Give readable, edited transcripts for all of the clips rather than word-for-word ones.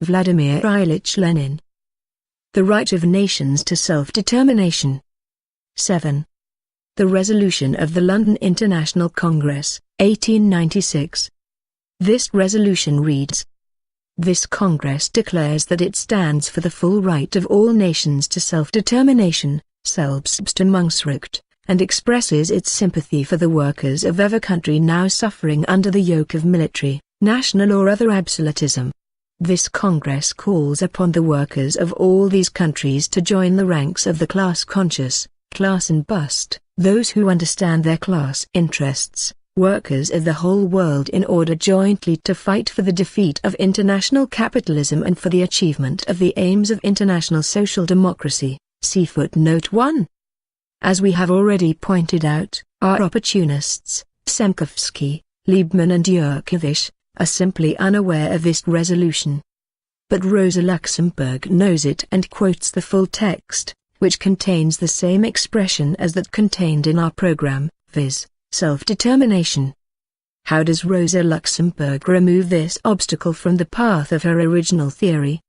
Vladimir Ilyich Lenin. The right of nations to self-determination. 7. The resolution of the London International Congress, 1896. This resolution reads: This Congress declares that it stands for the full right of all nations to self-determination, Selbstbestimmungsrecht, and expresses its sympathy for the workers of every country now suffering under the yoke of military, national or other absolutism. This Congress calls upon the workers of all these countries to join the ranks of the class-conscious, class-robust, those who understand their class interests, workers of the whole world, in order jointly to fight for the defeat of international capitalism and for the achievement of the aims of international social democracy. See footnote 1. As we have already pointed out, our opportunists, Semkovsky, Liebman and Yurkevich, are simply unaware of this resolution. But Rosa Luxemburg knows it and quotes the full text, which contains the same expression as that contained in our program, viz., self-determination. How does Rosa Luxemburg remove this obstacle from the path of her original theory?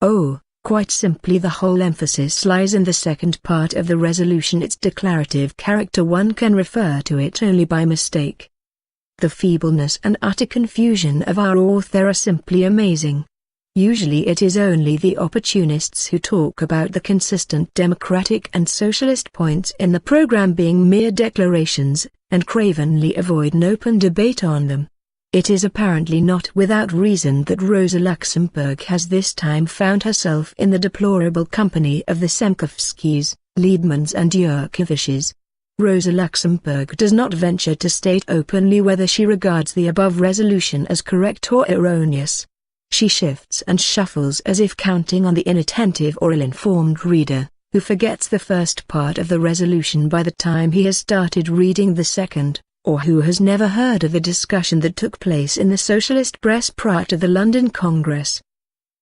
Oh, quite simply, the whole emphasis lies in the second part of the resolution. Its declarative character, one can refer to it only by mistake. The feebleness and utter confusion of our author are simply amazing. Usually it is only the opportunists who talk about the consistent democratic and socialist points in the program being mere declarations, and cravenly avoid an open debate on them. It is apparently not without reason that Rosa Luxemburg has this time found herself in the deplorable company of the Semkovskys, Liebmans and Yurkeviches. Rosa Luxemburg does not venture to state openly whether she regards the above resolution as correct or erroneous. She shifts and shuffles as if counting on the inattentive or ill-informed reader, who forgets the first part of the resolution by the time he has started reading the second, or who has never heard of the discussion that took place in the socialist press prior to the London Congress.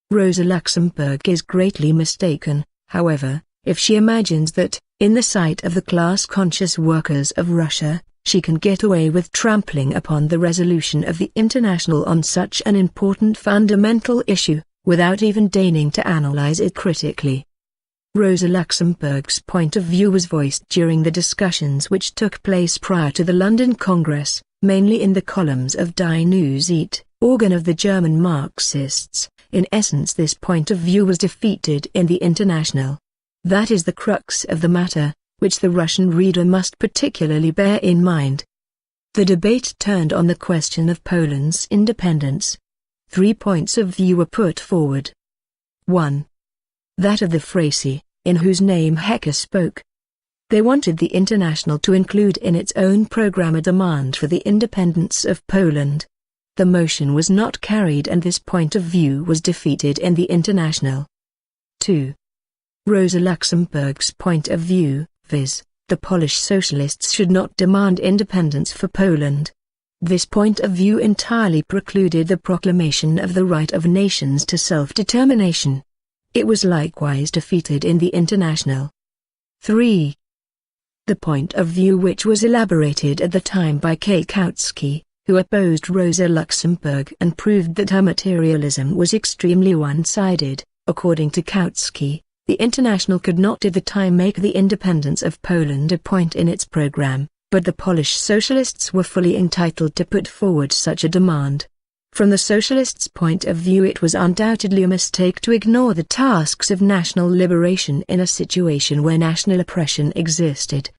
Rosa Luxemburg is greatly mistaken, however, if she imagines that, in the sight of the class-conscious workers of Russia, she can get away with trampling upon the resolution of the International on such an important fundamental issue, without even deigning to analyze it critically. Rosa Luxemburg's point of view was voiced during the discussions which took place prior to the London Congress, mainly in the columns of Die Neue Zeit, organ of the German Marxists. In essence, this point of view was defeated in the International. That is the crux of the matter, which the Russian reader must particularly bear in mind. The debate turned on the question of Poland's independence. 3 points of view were put forward. 1. That of the Frasi, in whose name Hecker spoke. They wanted the International to include in its own program a demand for the independence of Poland. The motion was not carried and this point of view was defeated in the International. 2. Rosa Luxemburg's point of view, viz., the Polish socialists should not demand independence for Poland. This point of view entirely precluded the proclamation of the right of nations to self-determination. It was likewise defeated in the International. 3. The point of view which was elaborated at the time by K. Kautsky, who opposed Rosa Luxemburg and proved that her materialism was extremely one-sided, according to Kautsky, the International could not at the time make the independence of Poland a point in its program, but the Polish socialists were fully entitled to put forward such a demand. From the socialists' point of view, it was undoubtedly a mistake to ignore the tasks of national liberation in a situation where national oppression existed.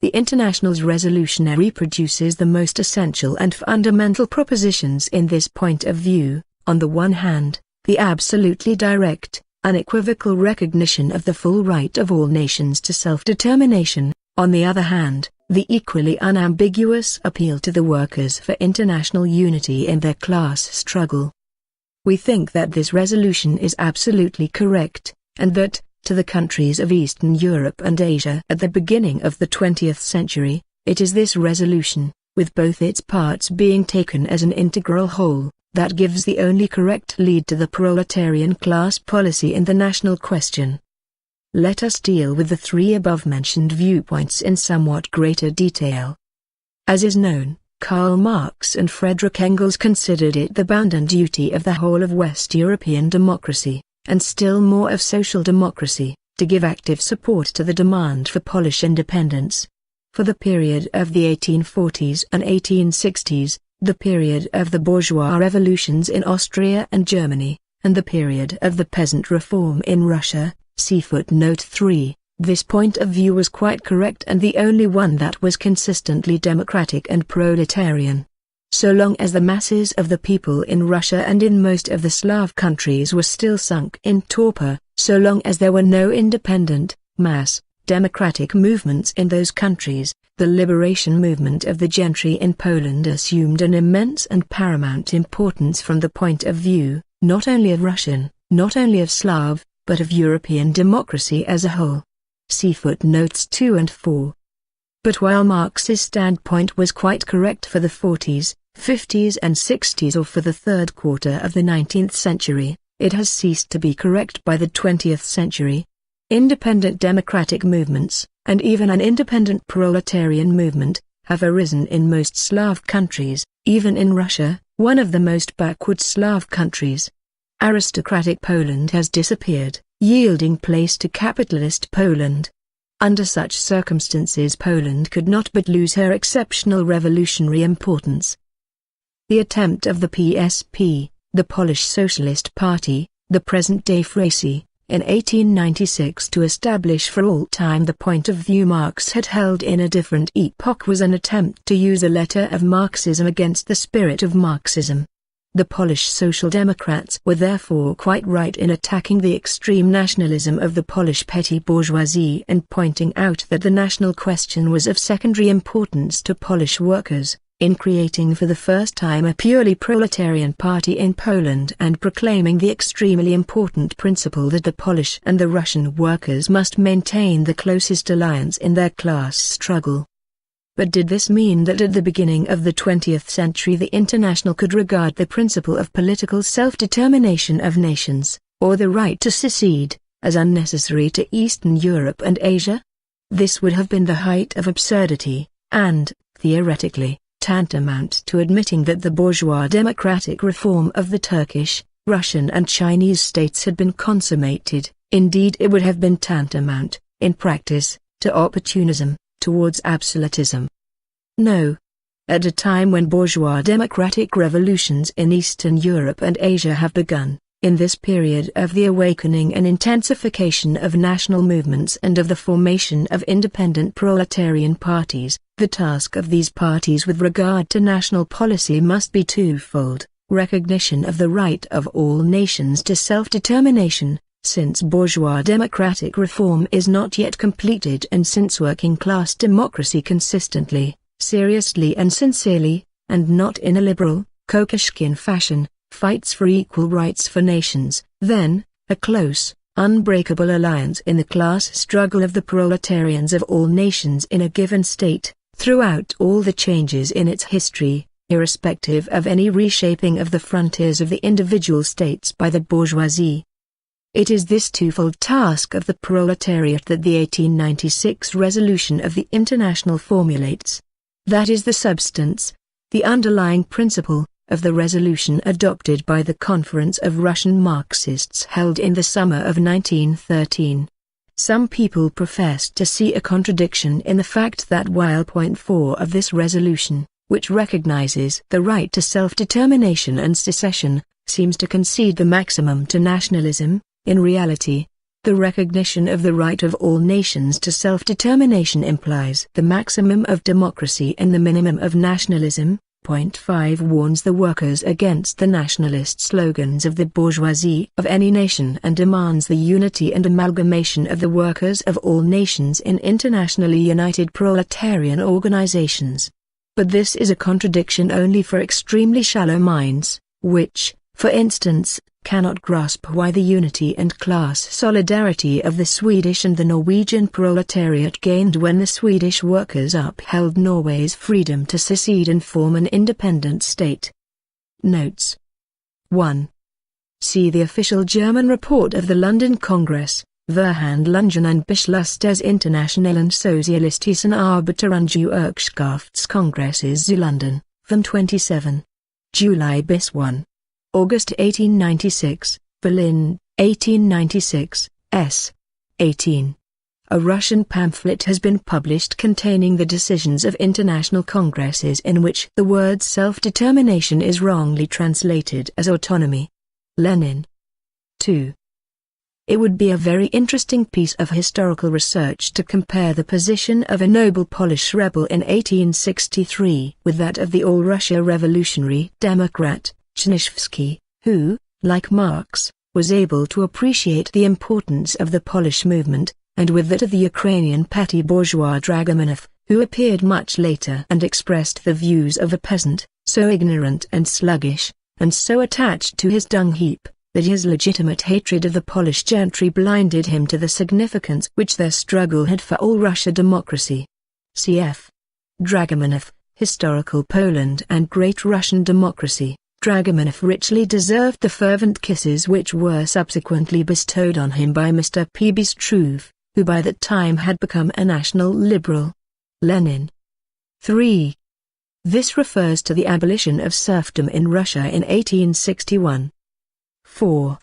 The International's resolution reproduces the most essential and fundamental propositions in this point of view. On the one hand, the absolutely direct, unequivocal recognition of the full right of all nations to self-determination, on the other hand, the equally unambiguous appeal to the workers for international unity in their class struggle. We think that this resolution is absolutely correct, and that, to the countries of Eastern Europe and Asia at the beginning of the 20th century, it is this resolution, with both its parts being taken as an integral whole, that gives the only correct lead to the proletarian class policy in the national question. Let us deal with the 3 above-mentioned viewpoints in somewhat greater detail. As is known, Karl Marx and Friedrich Engels considered it the bounden duty of the whole of West European democracy, and still more of social democracy, to give active support to the demand for Polish independence. For the period of the 1840s and 1860s, the period of the bourgeois revolutions in Austria and Germany, and the period of the peasant reform in Russia, see footnote 3, this point of view was quite correct and the only one that was consistently democratic and proletarian. So long as the masses of the people in Russia and in most of the Slav countries were still sunk in torpor, so long as there were no independent, mass, democratic movements in those countries, the liberation movement of the gentry in Poland assumed an immense and paramount importance from the point of view, not only of Russian, not only of Slav, but of European democracy as a whole. See footnotes 2 and 4. But while Marx's standpoint was quite correct for the 40s, 50s and 60s or for the third quarter of the 19th century, it has ceased to be correct by the 20th century. Independent democratic movements, and even an independent proletarian movement, have arisen in most Slav countries, even in Russia, one of the most backward Slav countries. Aristocratic Poland has disappeared, yielding place to capitalist Poland. Under such circumstances Poland could not but lose her exceptional revolutionary importance. The attempt of the PSP, the Polish Socialist Party, the present-day Fracy, in 1896 to establish for all time the point of view Marx had held in a different epoch was an attempt to use a letter of Marxism against the spirit of Marxism. The Polish Social Democrats were therefore quite right in attacking the extreme nationalism of the Polish petty bourgeoisie and pointing out that the national question was of secondary importance to Polish workers, in creating for the first time a purely proletarian party in Poland and proclaiming the extremely important principle that the Polish and the Russian workers must maintain the closest alliance in their class struggle. But did this mean that at the beginning of the 20th century the International could regard the principle of political self-determination of nations, or the right to secede, as unnecessary to Eastern Europe and Asia? This would have been the height of absurdity, and, theoretically, tantamount to admitting that the bourgeois democratic reform of the Turkish, Russian and Chinese states had been consummated. Indeed it would have been tantamount, in practice, to opportunism, towards absolutism. No. At a time when bourgeois democratic revolutions in Eastern Europe and Asia have begun, in this period of the awakening and intensification of national movements and of the formation of independent proletarian parties, the task of these parties with regard to national policy must be twofold: recognition of the right of all nations to self-determination, since bourgeois democratic reform is not yet completed and since working-class democracy consistently, seriously and sincerely, and not in a liberal, Kokoschkin fashion, fights for equal rights for nations, then, a close, unbreakable alliance in the class struggle of the proletarians of all nations in a given state, throughout all the changes in its history, irrespective of any reshaping of the frontiers of the individual states by the bourgeoisie. It is this twofold task of the proletariat that the 1896 resolution of the International formulates. That is the substance, the underlying principle, of the resolution adopted by the Conference of Russian Marxists held in the summer of 1913. Some people professed to see a contradiction in the fact that while point 4 of this resolution, which recognizes the right to self-determination and secession, seems to concede the maximum to nationalism, in reality, the recognition of the right of all nations to self-determination implies the maximum of democracy and the minimum of nationalism. Point 5 warns the workers against the nationalist slogans of the bourgeoisie of any nation and demands the unity and amalgamation of the workers of all nations in internationally united proletarian organizations. But this is a contradiction only for extremely shallow minds, which, for instance, cannot grasp why the unity and class solidarity of the Swedish and the Norwegian proletariat gained when the Swedish workers upheld Norway's freedom to secede and form an independent state. Notes 1. See the official German report of the London Congress, Verhandlungen und Beschluss des Internationalen Sozialistischen Arbeiter- und Gewerkschaftskongresses zu London, von 27. July bis 1. August 1896, Berlin, 1896, s. 18. A Russian pamphlet has been published containing the decisions of international congresses in which the word self-determination is wrongly translated as autonomy. Lenin. 2. It would be a very interesting piece of historical research to compare the position of a noble Polish rebel in 1863 with that of the All-Russia revolutionary Democrat, Chnyshevsky, who, like Marx, was able to appreciate the importance of the Polish movement, and with that of the Ukrainian petty bourgeois Dragomanov, who appeared much later and expressed the views of a peasant, so ignorant and sluggish, and so attached to his dung heap, that his legitimate hatred of the Polish gentry blinded him to the significance which their struggle had for all-Russia democracy. Cf. Dragomanov, Historical Poland and Great Russian Democracy. Dragomanov richly deserved the fervent kisses which were subsequently bestowed on him by Mr. P. B. Struve, who by that time had become a national liberal. Lenin. 3. This refers to the abolition of serfdom in Russia in 1861. 4.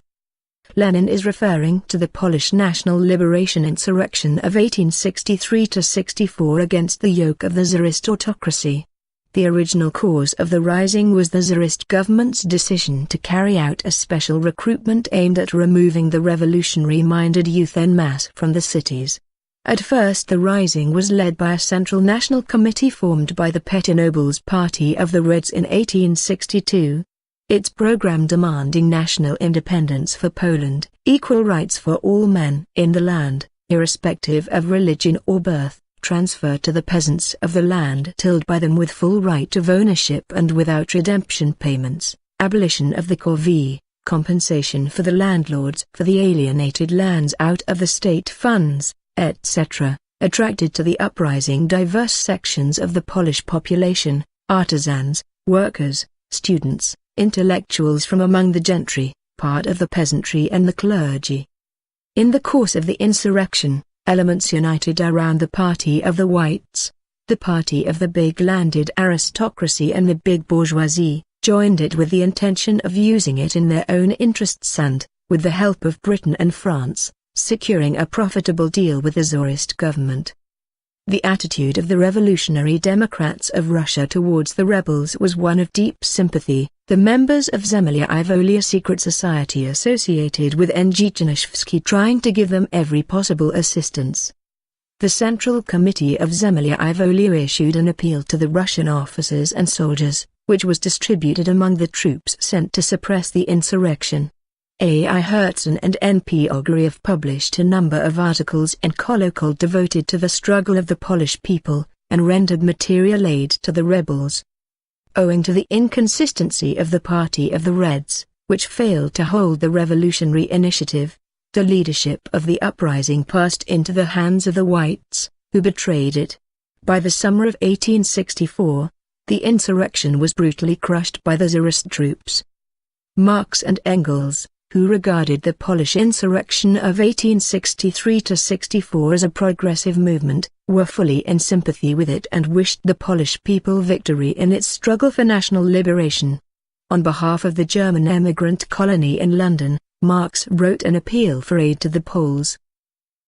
Lenin is referring to the Polish national liberation insurrection of 1863–64 against the yoke of the Tsarist autocracy. The original cause of the rising was the Tsarist government's decision to carry out a special recruitment aimed at removing the revolutionary-minded youth en masse from the cities. At first the rising was led by a central national committee formed by the petty nobles party of the Reds in 1862. Its program demanding national independence for Poland, equal rights for all men in the land, irrespective of religion or birth, transfer to the peasants of the land tilled by them with full right of ownership and without redemption payments, abolition of the corvée, compensation for the landlords for the alienated lands out of the state funds, etc., attracted to the uprising diverse sections of the Polish population, artisans, workers, students, intellectuals from among the gentry, part of the peasantry and the clergy. In the course of the insurrection, elements united around the party of the whites, the party of the big landed aristocracy and the big bourgeoisie, joined it with the intention of using it in their own interests and, with the help of Britain and France, securing a profitable deal with the Tsarist government. The attitude of the revolutionary Democrats of Russia towards the rebels was one of deep sympathy, the members of Zemlya I Volia secret society associated with N.G. Chnyshevsky trying to give them every possible assistance. The Central Committee of Zemlya I Volia issued an appeal to the Russian officers and soldiers, which was distributed among the troops sent to suppress the insurrection. A.I. Herzen and N.P. Ogariev published a number of articles and colloquial devoted to the struggle of the Polish people, and rendered material aid to the rebels. Owing to the inconsistency of the party of the Reds, which failed to hold the revolutionary initiative, the leadership of the uprising passed into the hands of the whites, who betrayed it. By the summer of 1864, the insurrection was brutally crushed by the Tsarist troops. Marx and Engels, who regarded the Polish insurrection of 1863–64 as a progressive movement, were fully in sympathy with it and wished the Polish people victory in its struggle for national liberation. On behalf of the German emigrant colony in London, Marx wrote an appeal for aid to the Poles,